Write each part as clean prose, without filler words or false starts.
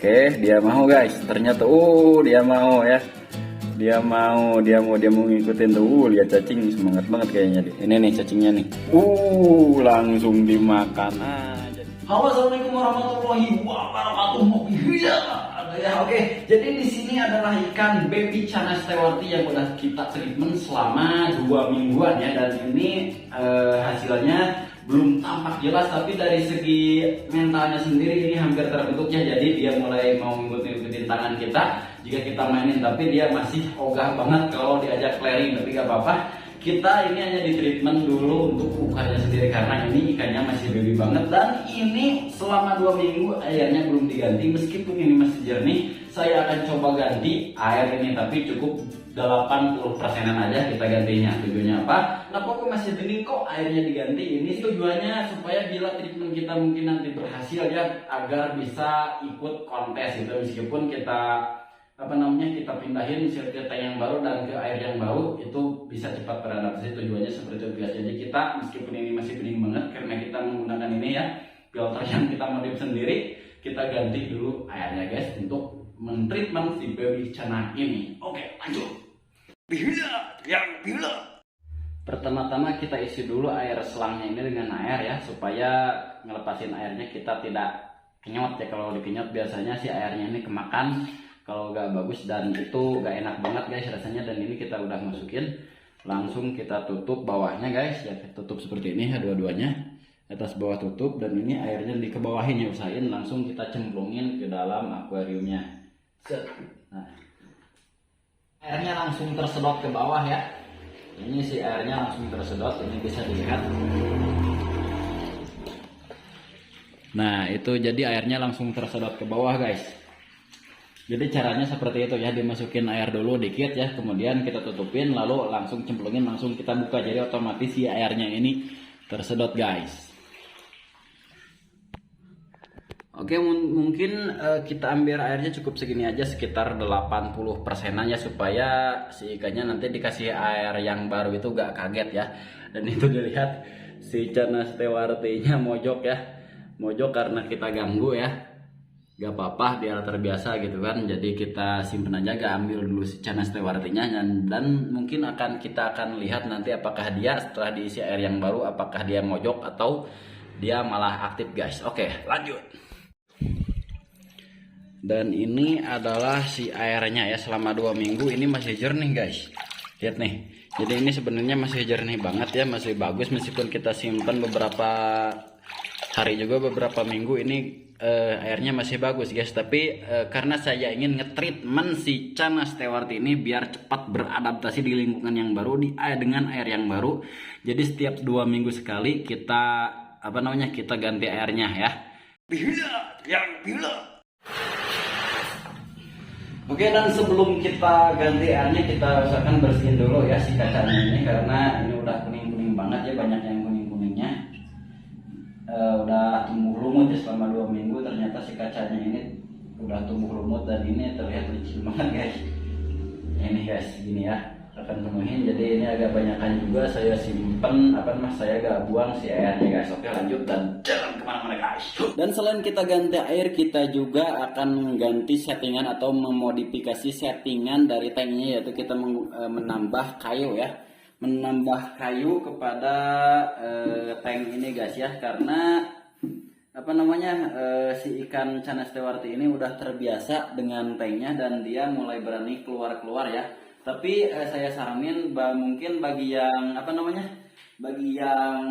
Oke, dia mau guys. Ternyata dia mau ya. Dia mau ngikutin tuh. Lihat cacing semangat banget kayaknya. Ini nih cacingnya nih. Langsung dimakan aja. Halo, assalamualaikum warahmatullahi wabarakatuh. Ya, oke. Jadi di sini adalah ikan baby Chana Stewarti yang udah kita treatment selama 2 mingguan ya, dan ini hasilnya belum tampak jelas, tapi dari segi mentalnya sendiri ini hampir terbentuk ya. Jadi dia mulai mau ngikutin tangan kita jika kita mainin, tapi dia masih ogah banget kalau diajak clearing. Tapi gak apa-apa, kita ini hanya di treatment dulu untuk ukahnya sendiri karena ini ikannya masih baby banget, dan ini selama 2 minggu airnya belum diganti. Meskipun ini masih jernih, saya akan coba ganti air ini, tapi cukup 80%-an aja kita gantinya. Tujuannya apa? Kenapa kok masih bening kok airnya diganti? Ini tujuannya supaya bila treatment kita mungkin nanti berhasil ya, agar bisa ikut kontes gitu. Meskipun kita kita pindahin ke tank yang baru dan ke air yang baru, itu bisa cepat beradaptasi. Tujuannya seperti itu guys. Jadi kita meskipun ini masih bening banget karena kita menggunakan ini ya, filter yang kita modif sendiri, kita ganti dulu airnya guys untuk mentreatment si baby Chana ini. Oke, lanjut. Pertama-tama kita isi dulu air selangnya ini dengan air ya, supaya ngelepasin airnya kita tidak kenyot ya. Kalau dikenyot biasanya si airnya ini kemakan, kalau gak bagus dan itu gak enak banget guys rasanya. Dan ini kita udah masukin, langsung kita tutup bawahnya guys ya, tutup seperti ini ya, dua-duanya atas bawah tutup. Dan ini airnya dikebawahin ya, usahain langsung kita cemplungin ke dalam akuariumnya. Nah, airnya langsung tersedot ke bawah ya. Ini si airnya langsung tersedot, ini bisa dilihat. Nah itu jadi airnya langsung tersedot ke bawah guys. Jadi caranya seperti itu ya, dimasukin air dulu dikit ya, kemudian kita tutupin, lalu langsung cemplungin, langsung kita buka. Jadi otomatis si airnya ini tersedot guys. Oke, mungkin kita ambil airnya cukup segini aja, sekitar 80%-an ya, supaya si ikannya nanti dikasih air yang baru itu gak kaget ya. Dan itu dilihat si Chana Stewarti-nya mojok ya, mojok karena kita ganggu ya. Gak apa-apa, biar terbiasa gitu kan. Jadi kita simpen aja, gak ambil dulu si Chana Stewarti-nya, dan mungkin kita akan lihat nanti apakah dia setelah diisi air yang baru, apakah dia mojok atau dia malah aktif guys. Oke, lanjut. Dan ini adalah si airnya ya, selama 2 minggu ini masih jernih guys. Lihat nih, jadi ini sebenarnya masih jernih banget ya, masih bagus. Meskipun kita simpan beberapa hari juga, beberapa minggu, ini airnya masih bagus guys. Tapi karena saya ingin ngetreatment si Chana Stewarti ini biar cepat beradaptasi di lingkungan yang baru, dengan air yang baru. Jadi setiap 2 minggu sekali kita kita ganti airnya ya. Oke, dan sebelum kita ganti airnya, kita usahakan bersihin dulu ya si kacanya ini, karena ini udah kuning-kuning banget ya, banyak yang kuning-kuningnya. Udah tumbuh lumut ya selama 2 minggu, ternyata si kacanya ini udah tumbuh lumut dan ini terlihat licin banget guys. Ini guys, gini ya, akan penuhin. Jadi ini agak banyakan juga, saya simpen saya gak buang si airnya guys. Oke, lanjut dan jangan kemana-mana guys. Dan selain kita ganti air, kita juga akan ganti settingan atau memodifikasi settingan dari tanknya, yaitu kita menambah kayu ya, menambah kayu kepada tank ini guys ya. Karena si ikan Chana Stewarti ini udah terbiasa dengan tanknya dan dia mulai berani keluar-keluar ya. Tapi saya saranin mungkin bagi yang bagi yang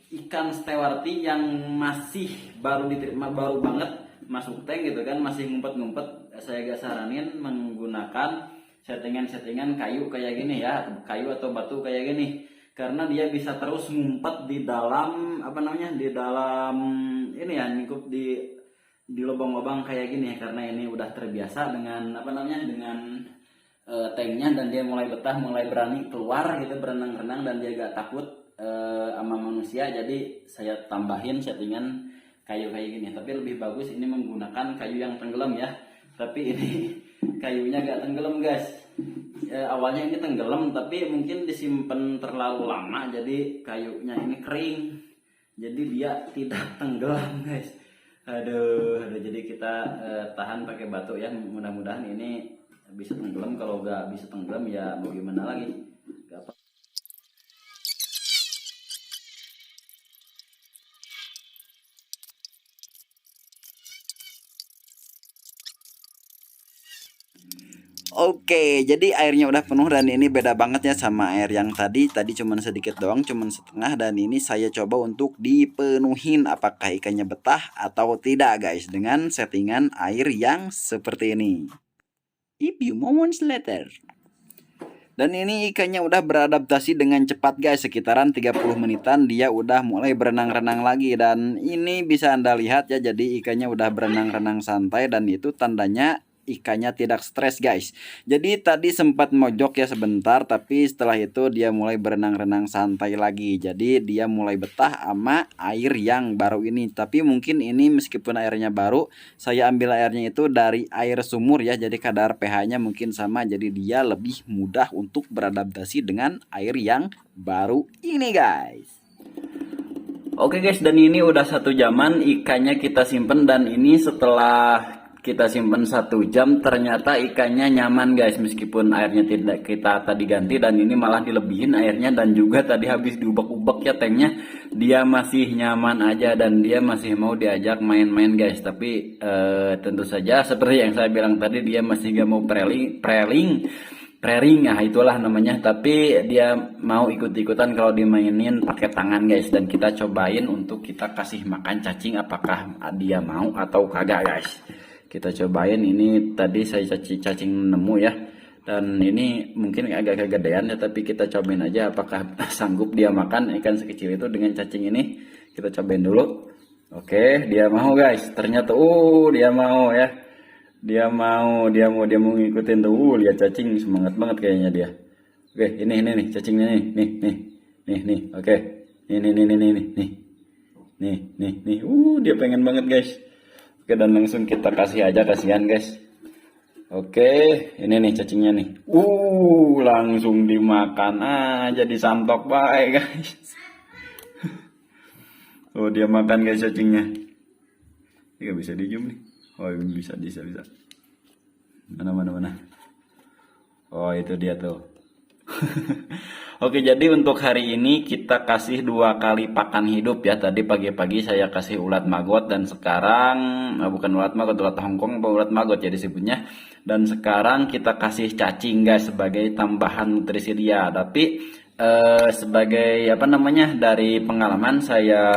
ikan Stewarti yang masih baru banget masuk tank gitu kan, masih ngumpet-ngumpet, saya gak saranin menggunakan settingan kayu kayak gini ya, kayu atau batu kayak gini, karena dia bisa terus ngumpet di dalam di dalam ini ya, nyingkup di lubang-lubang kayak gini ya, karena ini udah terbiasa dengan dengan tanknya, dan dia mulai betah, mulai berani keluar gitu, berenang-renang, dan dia gak takut sama manusia. Jadi saya tambahin settingan kayu kayak gini, tapi lebih bagus ini menggunakan kayu yang tenggelam ya. Tapi ini kayunya gak tenggelam guys. Awalnya ini tenggelam, tapi mungkin disimpan terlalu lama, jadi kayunya ini kering, jadi dia tidak tenggelam guys. Aduh, jadi kita tahan pakai batu ya. Mudah-mudahan ini bisa tenggelam. Kalau nggak bisa tenggelam ya mau gimana lagi. Nggak apa. Oke, jadi airnya udah penuh dan ini beda banget ya sama air yang tadi. Tadi cuman sedikit doang, cuman setengah, dan ini saya coba untuk dipenuhin apakah ikannya betah atau tidak guys dengan settingan air yang seperti ini. A few moments later. Dan ini ikannya udah beradaptasi dengan cepat guys, sekitaran 30 menitan dia udah mulai berenang-renang lagi. Dan ini bisa Anda lihat ya, jadi ikannya udah berenang-renang santai dan itu tandanya ikannya tidak stres guys. Jadi tadi sempat mojok ya sebentar, tapi setelah itu dia mulai berenang-renang santai lagi. Jadi dia mulai betah sama air yang baru ini. Tapi mungkin ini meskipun airnya baru, saya ambil airnya itu dari air sumur ya. Jadi kadar pH-nya mungkin sama, jadi dia lebih mudah untuk beradaptasi dengan air yang baru ini guys. Oke guys, dan ini udah 1 jaman ikannya kita simpen, dan ini setelah kita simpen 1 jam ternyata ikannya nyaman guys, meskipun airnya tidak kita tadi ganti, dan ini malah dilebihin airnya, dan juga tadi habis diubek-ubek ya tanknya, dia masih nyaman aja dan dia masih mau diajak main-main guys. Tapi tentu saja seperti yang saya bilang tadi, dia masih gak mau prering, nah itulah namanya. Tapi dia mau ikut-ikutan kalau dimainin pakai tangan guys, dan kita cobain untuk kita kasih makan cacing apakah dia mau atau kagak guys. Kita cobain. Ini tadi saya cacing nemu ya, dan ini mungkin agak kegedean ya, tapi kita cobain aja apakah sanggup dia makan ikan sekecil itu dengan cacing ini. Kita cobain dulu. Oke, dia mau guys, ternyata dia mau ya, dia mau ngikutin tuh. Lihat cacing semangat banget kayaknya dia. Oke, ini nih cacingnya nih, oke, nih, dia pengen banget guys. Oke, dan langsung kita kasih aja, kasihan guys. Oke, ini nih cacingnya nih. Langsung dimakan aja, disantok baik guys. Dia makan guys cacingnya. Ini bisa dijum nih. Bisa. Mana. Itu dia tuh. Oke, jadi untuk hari ini kita kasih 2 kali pakan hidup ya. Tadi pagi-pagi saya kasih ulat maggot, dan sekarang bukan ulat maggot, ulat Hongkong atau ulat maggot ya disebutnya. Dan sekarang kita kasih cacing guys sebagai tambahan nutrisi dia. Tapi sebagai dari pengalaman saya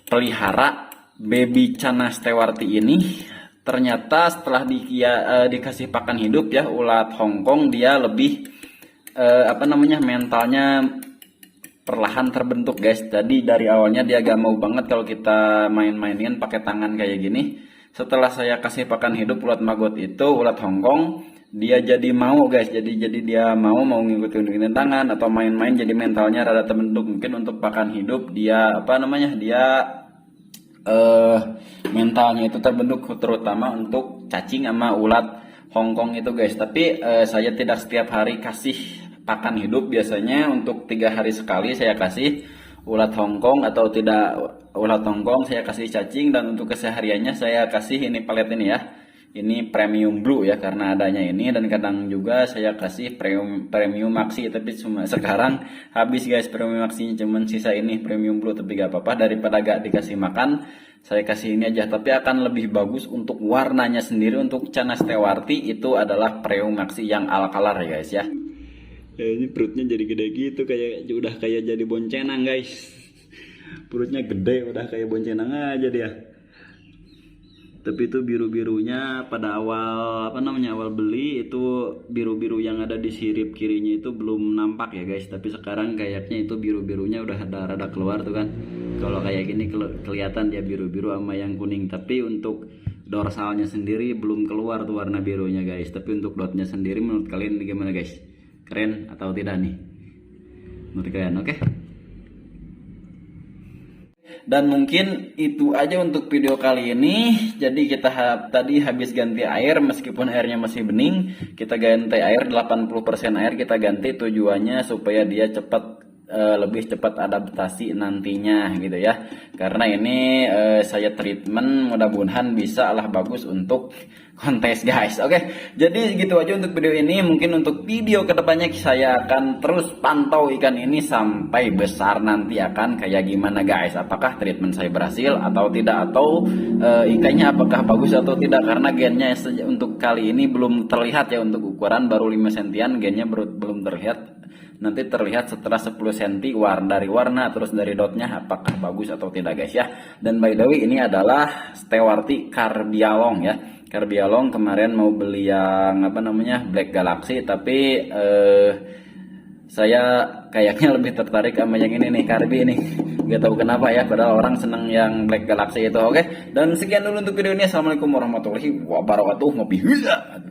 pelihara baby Canas Stewarti ini, ternyata setelah dikasih pakan hidup ya ulat Hongkong, dia lebih mentalnya perlahan terbentuk guys. Jadi dari awalnya dia gak mau banget kalau kita main-mainin pakai tangan kayak gini. Setelah saya kasih pakan hidup ulat maggot itu, ulat Hongkong, dia jadi mau guys. Jadi dia mau ngikutin tangan atau main-main, jadi mentalnya rada terbentuk. Mungkin untuk pakan hidup dia mentalnya itu terbentuk, terutama untuk cacing sama ulat Hongkong itu guys. Tapi saya tidak setiap hari kasih pakan hidup, biasanya untuk 3 hari sekali saya kasih ulat Hongkong, atau tidak ulat Hongkong saya kasih cacing. Dan untuk kesehariannya saya kasih ini pelet ini ya, ini premium blue ya, karena adanya ini. Dan kadang juga saya kasih premium maxi, tapi cuma sekarang habis guys premium maxinya, cuman sisa ini premium blue. Tapi gak apa-apa, daripada gak dikasih makan saya kasih ini aja. Tapi akan lebih bagus untuk warnanya sendiri. Untuk Canas Stewarti itu adalah premium maxi yang ala color ya guys ya. Ini perutnya jadi gede gitu, udah kayak jadi boncenang guys. Perutnya gede, udah kayak boncenang aja dia. Tapi itu biru-birunya pada awal awal beli itu biru-biru yang ada di sirip kirinya itu belum nampak ya guys. Tapi sekarang kayaknya itu biru-birunya udah rada keluar tuh kan. Kalau kayak gini kelihatan dia biru-biru sama yang kuning. Tapi untuk dorsalnya sendiri belum keluar tuh warna birunya guys. Tapi untuk dotnya sendiri menurut kalian gimana guys? Keren atau tidak nih? Menurut kalian, oke? Dan mungkin itu aja untuk video kali ini. Jadi kita tadi habis ganti air, meskipun airnya masih bening, kita ganti air 80% air kita ganti, tujuannya supaya dia cepat lebih cepat adaptasi nantinya gitu ya. Karena ini saya treatment, mudah-mudahan bisa lah bagus untuk kontes guys. Oke, jadi gitu aja untuk video ini. Mungkin untuk video kedepannya saya akan terus pantau ikan ini sampai besar nanti akan kayak gimana guys. Apakah treatment saya berhasil atau tidak, atau ikannya apakah bagus atau tidak. Karena gennya untuk kali ini belum terlihat ya, untuk ukuran baru 5 sentian, gennya belum terlihat. Nanti terlihat setelah 10 cm dari warna terus dari dotnya apakah bagus atau tidak guys ya. Dan by the way ini adalah Stewarti Carbialong ya. Carbialong kemarin mau beli yang apa namanya Black Galaxy, tapi saya kayaknya lebih tertarik sama yang ini nih, Carbi ini. Gak tahu kenapa ya, padahal orang seneng yang Black Galaxy itu. Oke, dan sekian dulu untuk video ini. Assalamualaikum warahmatullahi wabarakatuh.